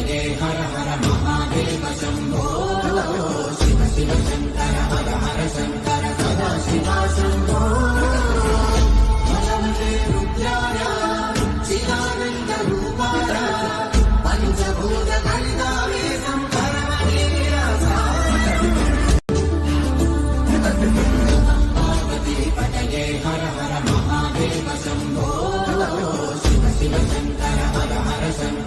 पतये हर हर महादेव शंभो शिव शिव शंकर हर हर शंकर सदा शिवा शंभो भगवते रुद्राय चिदानंद रूपाय पंचभूत कलितावे पार्वती पतये हर हर महादेव शंभो शिव शिव शंकर हर हर शंकर